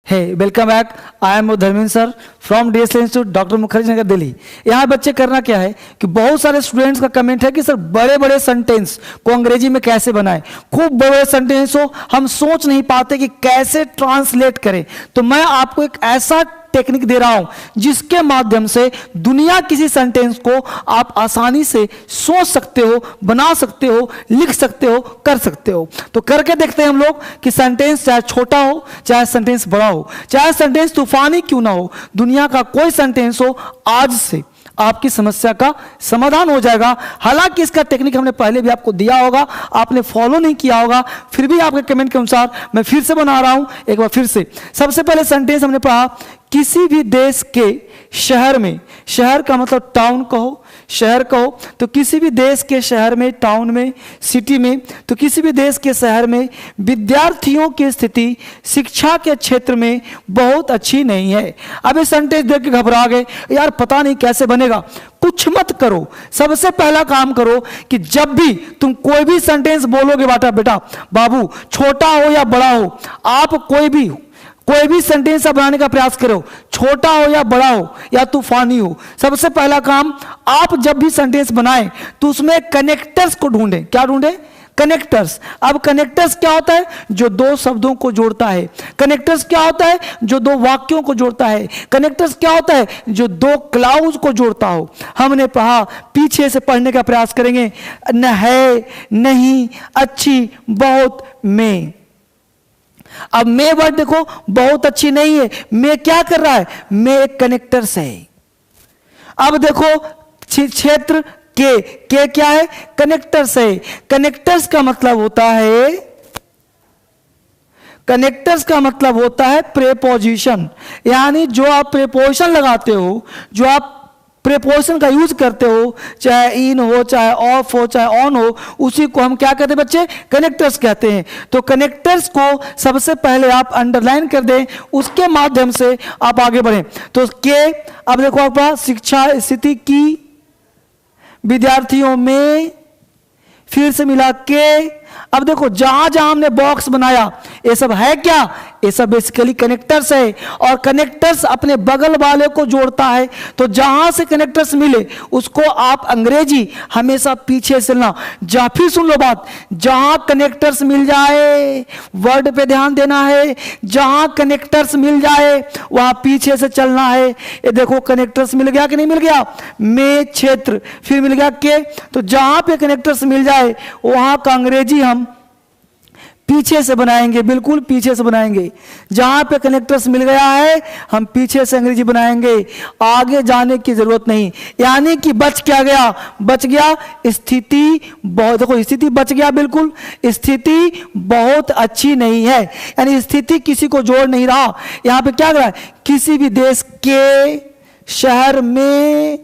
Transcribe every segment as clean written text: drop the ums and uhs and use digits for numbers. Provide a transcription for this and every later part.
Hey, welcome back. I am Dharmin sir from DSL Institute, doctor Mukherjee Nagar, Delhi. यहाँ बच्चे करना क्या है कि बहुत सारे स्टूडेंट्स का कमेंट है कि सर बड़े बड़े सेंटेंस को अंग्रेजी में कैसे बनाएं, खूब बड़े सेंटेंस हो, हम सोच नहीं पाते कि कैसे ट्रांसलेट करें। तो मैं आपको एक ऐसा टेक्निक दे रहा हूं जिसके माध्यम से दुनिया किसी सेंटेंस को आप आसानी से सोच सकते हो, बना सकते हो, लिख सकते हो, कर सकते हो। तो करके देखते हैं हम लोग कि सेंटेंस चाहे छोटा हो, चाहे सेंटेंस बड़ा हो, चाहे सेंटेंस तूफानी क्यों ना हो, दुनिया का कोई सेंटेंस हो, आज से आपकी समस्या का समाधान हो जाएगा। हालांकि इसका टेक्निक हमने पहले भी आपको दिया होगा, आपने फॉलो नहीं किया होगा, फिर भी आपके कमेंट के अनुसार मैं फिर से बना रहा हूं एक बार फिर से। सबसे पहले सेंटेंस हमने पढ़ा, किसी भी देश के शहर में, शहर का मतलब टाउन कहो, शहर कहो, तो किसी भी देश के शहर में, टाउन में, सिटी में, तो किसी भी देश के शहर में विद्यार्थियों की स्थिति शिक्षा के क्षेत्र में बहुत अच्छी नहीं है। अब ये सेंटेंस देख के घबरा गए, यार पता नहीं कैसे बनेगा। कुछ मत करो, सबसे पहला काम करो कि जब भी तुम कोई भी सेंटेंस बोलोगे बेटा बाबू, छोटा हो या बड़ा हो, आप कोई भी सेंटेंस आप बनाने का प्रयास करो, छोटा हो या बड़ा हो या तूफानी हो, सबसे पहला काम आप जब भी सेंटेंस बनाएं तो उसमें कनेक्टर्स को ढूंढें। क्या ढूंढें? कनेक्टर्स। अब कनेक्टर्स क्या होता है? जो दो शब्दों को जोड़ता है। कनेक्टर्स क्या होता है? जो दो वाक्यों को जोड़ता है। कनेक्टर्स क्या होता है? जो दो क्लाउज को जोड़ता हो। हमने पढ़ा, पीछे से पढ़ने का प्रयास करेंगे। न है, नहीं, अच्छी, बहुत, में। अब में वर्ड देखो बहुत अच्छी नहीं है, में क्या कर रहा है? में एक कनेक्टर्स है। अब देखो क्षेत्र के क्या है? कनेक्टर्स है। कनेक्टर्स का मतलब होता है प्रेपोजिशन, यानी जो आप प्रेपोजिशन लगाते हो, जो आप प्रेपोजिशन का यूज करते हो, चाहे इन हो, चाहे ऑफ हो, चाहे ऑन हो, उसी को हम क्या कहते हैं बच्चे? कनेक्टर्स कहते हैं। तो कनेक्टर्स को सबसे पहले आप अंडरलाइन कर दें, उसके माध्यम से आप आगे बढ़ें। तो के, अब देखो आपका शिक्षा स्थिति की विद्यार्थियों में, फिर से मिला के। अब देखो जहां जहां हमने बॉक्स बनाया, ये सब है क्या? ये सब बेसिकली कनेक्टर्स है, और कनेक्टर्स अपने बगल वाले को जोड़ता है। तो जहां से कनेक्टर्स मिले उसको आप अंग्रेजी हमेशा पीछे से लेना। फिर सुन लो बात, जहां कनेक्टर्स मिल जाए, वर्ड पे ध्यान देना है, जहां कनेक्टर्स मिल जाए वहां पीछे से चलना है। ये देखो कनेक्टर्स मिल गया कि नहीं मिल गया? में, क्षेत्र, फिर मिल गया के। तो जहां पे कनेक्टर्स मिल जाए वहां का अंग्रेजी हम पीछे से बनाएंगे, बिल्कुल पीछे से बनाएंगे। जहां पे कनेक्टर्स मिल गया है हम पीछे से अंग्रेजी बनाएंगे, आगे जाने की जरूरत नहीं। यानी कि बच गया स्थिति बहुत, देखो स्थिति बच गया, बिल्कुल स्थिति बहुत अच्छी नहीं है, यानी स्थिति किसी को जोड़ नहीं रहा। यहां पे क्या कर रहा है? किसी भी देश के शहर में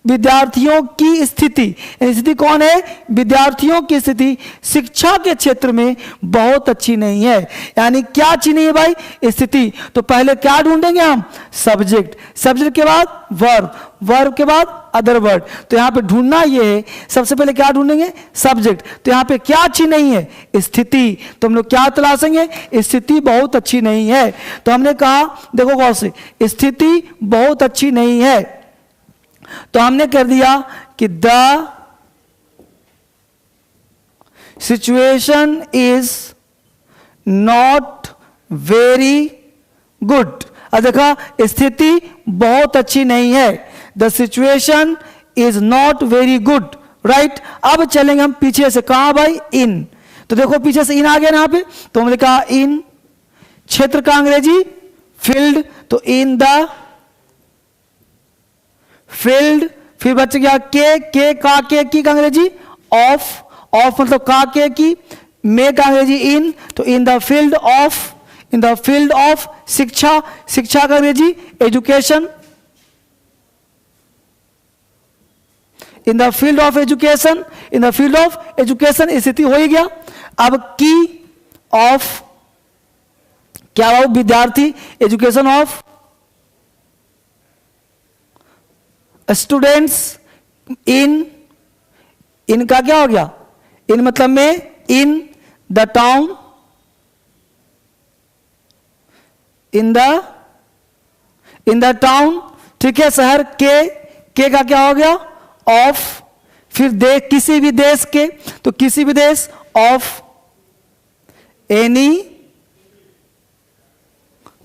विद्यार्थियों की स्थिति कौन है? विद्यार्थियों की स्थिति शिक्षा के क्षेत्र में बहुत अच्छी नहीं है। यानी क्या अच्छी नहीं है भाई? स्थिति। तो पहले क्या ढूंढेंगे हम? सब्जेक्ट के बाद वर्ब के बाद अदर वर्ड। तो यहां पे ढूंढना ये है, सबसे पहले क्या ढूंढेंगे? सब्जेक्ट। तो यहां पे क्या अच्छी नहीं है? स्थिति। तो हम लोग क्या तलाशेंगे? स्थिति बहुत अच्छी नहीं है। तो हमने कहा, देखो गौर से, स्थिति बहुत अच्छी नहीं है, तो हमने कर दिया कि the situation is not very good. अब देखा, स्थिति बहुत अच्छी नहीं है, the situation is not very good, right. अब चलेंगे हम पीछे से, कहां भाई? इन। तो देखो पीछे से इन आ गया यहां पे, तो हमने कहा इन। क्षेत्र का अंग्रेजी फील्ड, तो इन द फील्ड। फिर बच गया के का, की का अंग्रेजी ऑफ मतलब का, की। में का अंग्रेजी इन, तो इन द फील्ड ऑफ शिक्षा का अंग्रेजी education, in the field of education स्थिति हो ही गया। अब की ऑफ क्या हो? विद्यार्थी, एजुकेशन ऑफ स्टूडेंट्स, इन का क्या हो गया? इन मतलब में, in the town, in the town, ठीक है, शहर के का क्या हो गया, ऑफ, फिर किसी भी देश के, तो किसी भी देश, ऑफ एनी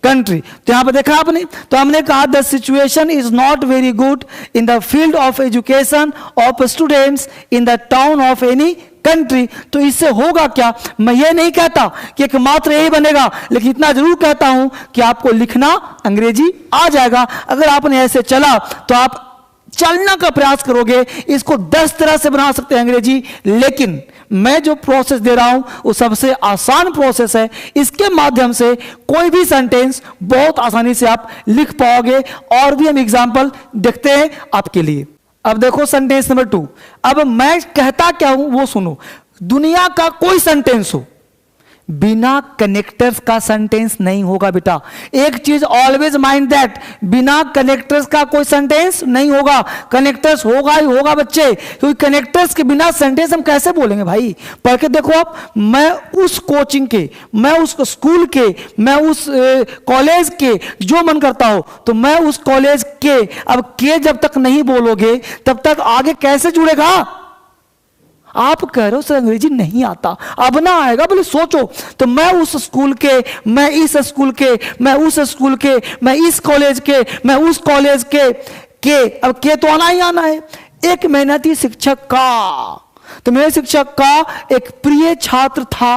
कंट्री। तो यहां पर देखा आपने, तो हमने कहा the situation is not very good in the field of education of students in the town of any country. तो इससे होगा क्या, मैं ये नहीं कहता कि एकमात्र यही बनेगा, लेकिन इतना जरूर कहता हूं कि आपको लिखना अंग्रेजी आ जाएगा। अगर आपने ऐसे चला तो आप चलना का प्रयास करोगे, इसको 10 तरह से बना सकते हैं अंग्रेजी, लेकिन मैं जो प्रोसेस दे रहा हूं वो सबसे आसान प्रोसेस है। इसके माध्यम से कोई भी सेंटेंस बहुत आसानी से आप लिख पाओगे। और भी हम एग्जांपल देखते हैं आपके लिए। अब देखो सेंटेंस नंबर 2। अब मैं कहता क्या हूं वो सुनो। दुनिया का कोई सेंटेंस हो, बिना कनेक्टर्स का सेंटेंस नहीं होगा बेटा। एक चीज ऑलवेज माइंड दैट, बिना कनेक्टर्स का कोई सेंटेंस नहीं होगा। कनेक्टर्स होगा ही होगा बच्चे, क्योंकि कनेक्टर्स के बिना सेंटेंस हम कैसे बोलेंगे भाई। पढ़ के देखो आप, मैं उस कोचिंग के, मैं उस स्कूल के, मैं उस कॉलेज के, जो मन करता हो, तो मैं उस कॉलेज के। अब के जब तक नहीं बोलोगे तब तक आगे कैसे जुड़ेगा। आप कह रहे हो सर अंग्रेजी नहीं आता, अब ना आएगा, बोले सोचो। तो मैं उस स्कूल के, मैं इस स्कूल के, मैं उस स्कूल के, मैं इस कॉलेज के, मैं उस कॉलेज के। अब के तो आना ही आना है। एक मेहनती शिक्षक का, तो मेरे शिक्षक का एक प्रिय छात्र था,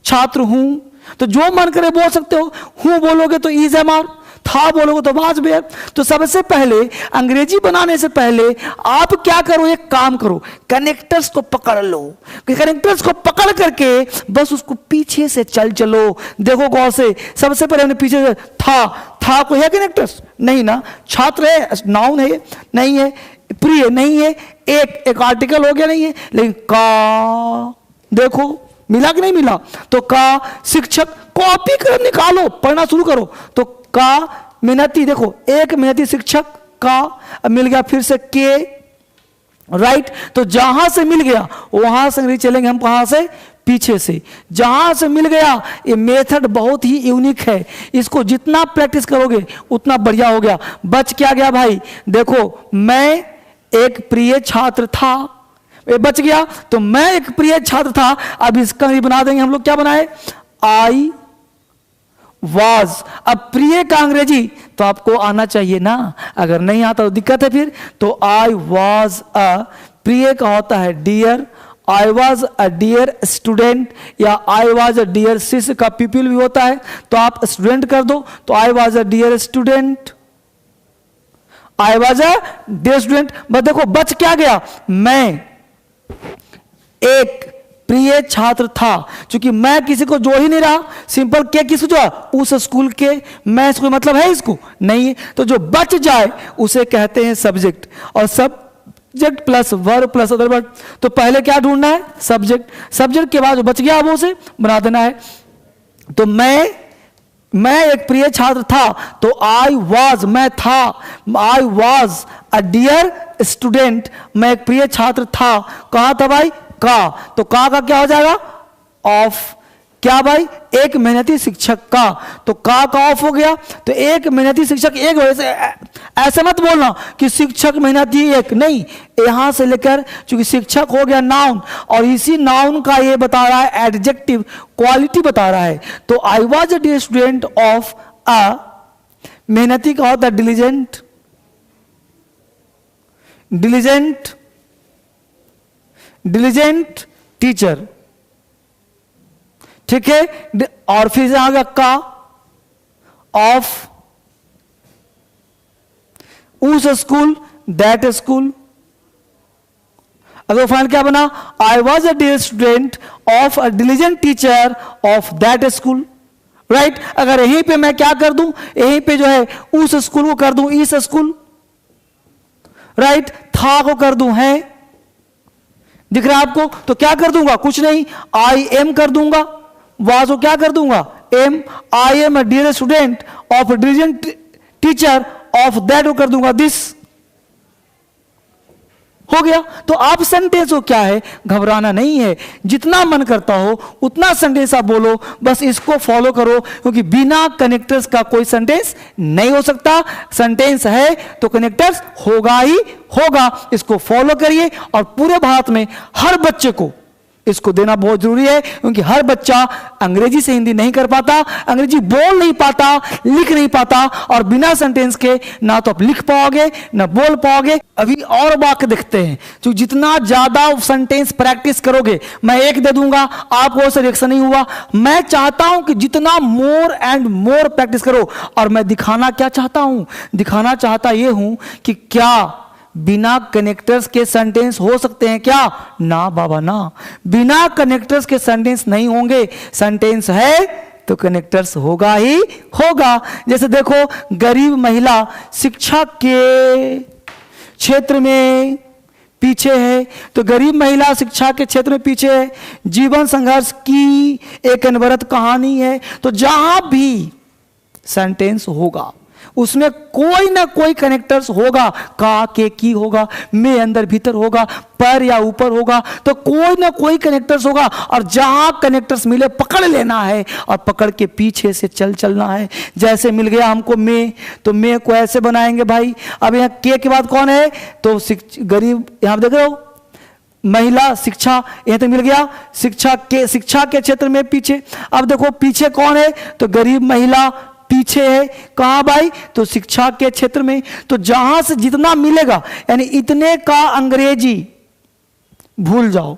छात्र हूं। तो जो मन करे बोल सकते हो। हूं बोलोगे तो इज एम आर, था बोलोगे तो वाज वेयर। तो सबसे पहले अंग्रेजी बनाने से पहले आप क्या करो, एक काम करो, कनेक्टर्स को पकड़ लो। कनेक्टर्स को पकड़ करके बस उसको पीछे से चलो। देखो गौर से, सबसे पहले हमने पीछे से था कोई है कनेक्टर्स नहीं ना। छात्र है, नाउन है नहीं है, प्रिय नहीं है, एक आर्टिकल हो गया नहीं है, लेकिन का देखो मिला कि नहीं मिला। तो का शिक्षक, कॉपी कर निकालो, पढ़ना शुरू करो। तो का मेहनती, देखो एक मेहनती शिक्षक का, अब मिल गया फिर से के, राइट। तो जहां से मिल गया वहां से अंग्रेजी चलेंगे हम, कहां से, पीछे से। जहां से मिल गया, ये मेथड बहुत ही यूनिक है, इसको जितना प्रैक्टिस करोगे उतना बढ़िया हो गया। बच क्या गया भाई, देखो मैं एक प्रिय छात्र था, ये बच गया। तो मैं एक प्रिय छात्र था। अब इसका भी बना देंगे हम लोग, क्या बनाए, आई वाज। अब प्रिय का अंग्रेजी तो आपको आना चाहिए ना, अगर नहीं आता तो दिक्कत है फिर। तो आई वाज अ, प्रिय का होता है dear, I was a dear student, या आई वाज अ डियर शिष्य का पीपल भी होता है, तो आप स्टूडेंट कर दो। तो I was a dear student, I was a dear student. बस देखो बच क्या गया, मैं एक प्रिय छात्र था। क्योंकि मैं किसी को जोड़ ही नहीं रहा, सिंपल के किसको जोड़ा, उस स्कूल के। मैं इसको मतलब है इसको नहीं है। तो जो बच जाए उसे कहते हैं सब्जेक्ट, और subject plus verb plus other word. तो पहले क्या ढूंढना है, सब्जेक्ट। सब्जेक्ट के बाद जो बच गया अब उसे बना देना है। तो मैं एक प्रिय छात्र था, तो आई वाज, मैं था, I was a dear student, मैं एक प्रिय छात्र था। कहां था भाई, का। तो का क्या हो जाएगा, ऑफ। क्या भाई, एक मेहनती शिक्षक का, तो का ऑफ हो गया। तो एक मेहनती शिक्षक, एक वैसे ऐसे मत बोलना कि शिक्षक मेहनती एक, नहीं, यहां से लेकर, चूंकि शिक्षक हो गया नाउन, और इसी नाउन का ये बता रहा है एडजेक्टिव, क्वालिटी बता रहा है। तो I was a dear student of a, मेहनती का होता है डिलीजेंट, डिलीजेंट टीचर, ठीक है। और फिर से आ गया का, ऑफ उस स्कूल, दैट स्कूल। अगर फाइनल क्या बना, I was a dear student of a diligent teacher of that school, right. अगर यहीं पे मैं क्या कर दूं, यहीं पे जो है उस स्कूल को कर दूं इस स्कूल, राइट। था को कर दूं है, दिख रहा है आपको। तो क्या कर दूंगा, कुछ नहीं, आई एम कर दूंगा। वाज को क्या कर दूंगा, am. I am a dear student of diligent teacher of that को कर दूंगा दिस, हो गया। तो आप सेंटेंस को क्या है, घबराना नहीं है, जितना मन करता हो उतना सेंटेंस आप बोलो, बस इसको फॉलो करो, क्योंकि बिना कनेक्टर्स का कोई सेंटेंस नहीं हो सकता। सेंटेंस है तो कनेक्टर्स होगा ही होगा। इसको फॉलो करिए और पूरे भारत में हर बच्चे को इसको देना बहुत जरूरी है, क्योंकि हर बच्चा अंग्रेजी से हिंदी नहीं कर पाता, अंग्रेजी बोल नहीं पाता, लिख नहीं पाता, और बिना सेंटेंस के ना तो आप लिख पाओगे ना बोल पाओगे। अभी और वाक्य देखते हैं, तो जितना ज्यादा सेंटेंस प्रैक्टिस करोगे, मैं एक दे दूंगा, आपको से रिएक्शन नहीं हुआ, मैं चाहता हूं कि जितना मोर एंड मोर प्रैक्टिस करो। और मैं दिखाना क्या चाहता हूं, दिखाना चाहता यह हूं कि क्या बिना कनेक्टर्स के सेंटेंस हो सकते हैं क्या? ना बाबा ना, बिना कनेक्टर्स के सेंटेंस नहीं होंगे। सेंटेंस है तो कनेक्टर्स होगा ही होगा। जैसे देखो, गरीब महिला शिक्षा के क्षेत्र में पीछे है, तो गरीब महिला शिक्षा के क्षेत्र में पीछे है, जीवन संघर्ष की एक अनवरत कहानी है। तो जहां भी सेंटेंस होगा उसमें कोई ना कोई कनेक्टर्स होगा, का के की होगा, में अंदर भीतर होगा, पर या ऊपर होगा, तो कोई ना कोई कनेक्टर्स होगा। और जहां कनेक्टर्स मिले पकड़ लेना है और पकड़ के पीछे से चलना है। जैसे मिल गया हमको में, तो में को ऐसे बनाएंगे भाई। अब यहाँ के बाद कौन है, तो गरीब, यहां देख रहे हो महिला शिक्षा, यहां तो मिल गया शिक्षा के क्षेत्र में पीछे। अब देखो पीछे कौन है, तो गरीब महिला पीछे है, कहां भाई, तो शिक्षा के क्षेत्र में। तो जहां से जितना मिलेगा, यानी इतने का अंग्रेजी भूल जाओ,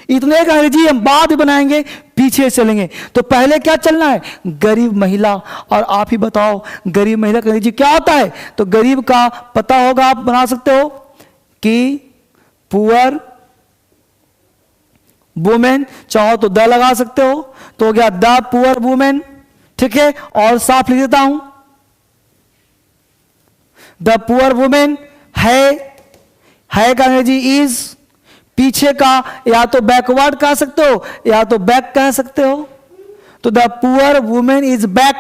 इतने का अंग्रेजी हम बाद में बनाएंगे, पीछे चलेंगे। तो पहले क्या चलना है, गरीब महिला। और आप ही बताओ गरीब महिला का अंग्रेजी क्या होता है, तो गरीब का पता होगा, आप बना सकते हो कि पुअर वुमेन, चाहो तो द लगा सकते हो, तो हो गया द पुअर वुमेन। ठीक है, और साफ लिख देता हूं, द पुअर वुमेन है का अंग्रेजी इज, पीछे का या तो बैकवर्ड कह सकते हो या तो बैक कह सकते हो। तो the poor women is back,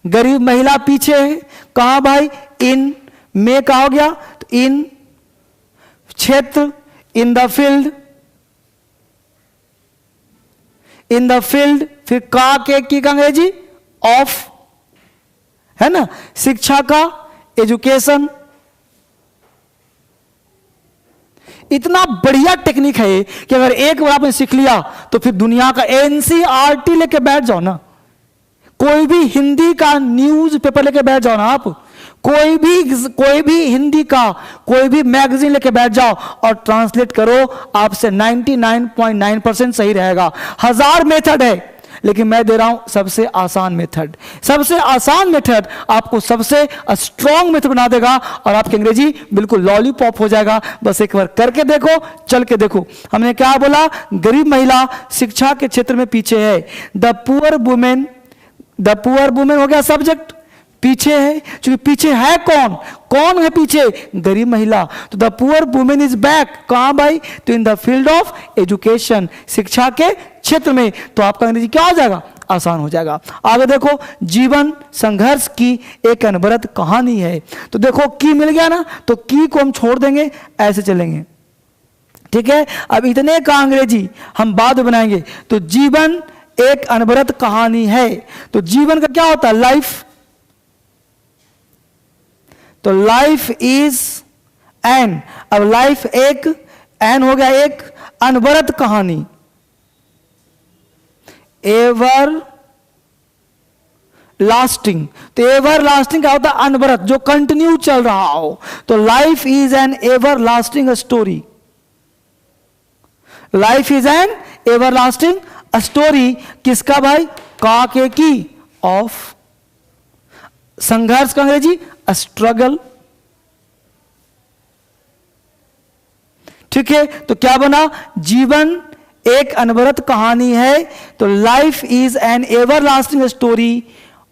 गरीब महिला पीछे है, कहां भाई, इन, में का हो गया तो इन क्षेत्र, in the field, in the field, फिर का के की का अंग्रेजी ऑफ, है ना, शिक्षा का एजुकेशन। इतना बढ़िया टेक्निक है कि अगर एक बार आपने सीख लिया तो फिर दुनिया का एनसीईआरटी लेके बैठ जाओ ना, कोई भी हिंदी का न्यूज पेपर लेके बैठ जाओ ना, आप कोई भी हिंदी का कोई भी मैगजीन लेके बैठ जाओ और ट्रांसलेट करो, आपसे 99.9% सही रहेगा। 1000 मेथड है, लेकिन मैं दे रहा हूं सबसे आसान मेथड। सबसे आसान मेथड आपको सबसे स्ट्रॉन्ग मेथड बना देगा और आपकी अंग्रेजी बिल्कुल लॉलीपॉप हो जाएगा। बस एक बार करके देखो, चल के देखो। हमने क्या बोला, गरीब महिला शिक्षा के क्षेत्र में पीछे है। द पुअर वुमेन हो गया सब्जेक्ट, पीछे है, क्योंकि पीछे है कौन है पीछे, गरीब महिला। तो the poor women is back, कहां भाई, तो in the field of education, शिक्षा के क्षेत्र में। तो आपका अंग्रेजी क्या हो जाएगा, आसान हो जाएगा। आगे देखो, जीवन संघर्ष की एक अनवरत कहानी है। तो देखो की मिल गया ना, तो की को हम छोड़ देंगे, ऐसे चलेंगे। ठीक है, अब इतने का अंग्रेजी हम बाद में बनाएंगे। तो जीवन एक अनवरत कहानी है, तो जीवन का क्या होता है, लाइफ। तो लाइफ इज एन, अब लाइफ एक, एन हो गया एक, अनवरत कहानी, एवर लास्टिंग। तो एवर लास्टिंग क्या होता है, अनवरत, जो कंटिन्यू चल रहा हो। तो life is an ever lasting story, life is an ever lasting story. किसका भाई, का के की ऑफ, संघर्ष का अंग्रेजी स्ट्रगल। ठीक है, तो क्या बना, जीवन एक अनवरत कहानी है, तो life is an ever lasting story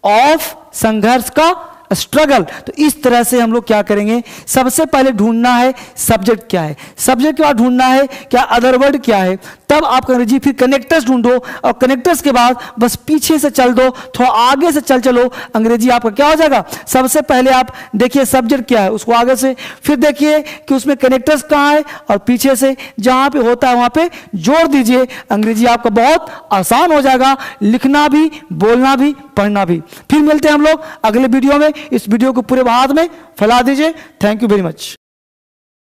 of संघर्ष का स्ट्रगल। तो इस तरह से हम लोग क्या करेंगे, सबसे पहले ढूंढना है सब्जेक्ट क्या है, सब्जेक्ट के बाद ढूंढना है क्या अदर वर्ड क्या है, तब आप अंग्रेजी फिर कनेक्टर्स ढूंढो और कनेक्टर्स के बाद बस पीछे से चल दो, थोड़ा आगे से चलो, अंग्रेजी आपका क्या हो जाएगा। सबसे पहले आप देखिए सब्जेक्ट क्या है उसको आगे से, फिर देखिए कि उसमें कनेक्टर्स कहाँ है और पीछे से जहां पे होता है वहां पे जोड़ दीजिए। अंग्रेजी आपका बहुत आसान हो जाएगा, लिखना भी, बोलना भी, पढ़ना भी। फिर मिलते हैं हम लोग अगले वीडियो में। इस वीडियो को पूरे हाथ में फैला दीजिए। Thank you very much.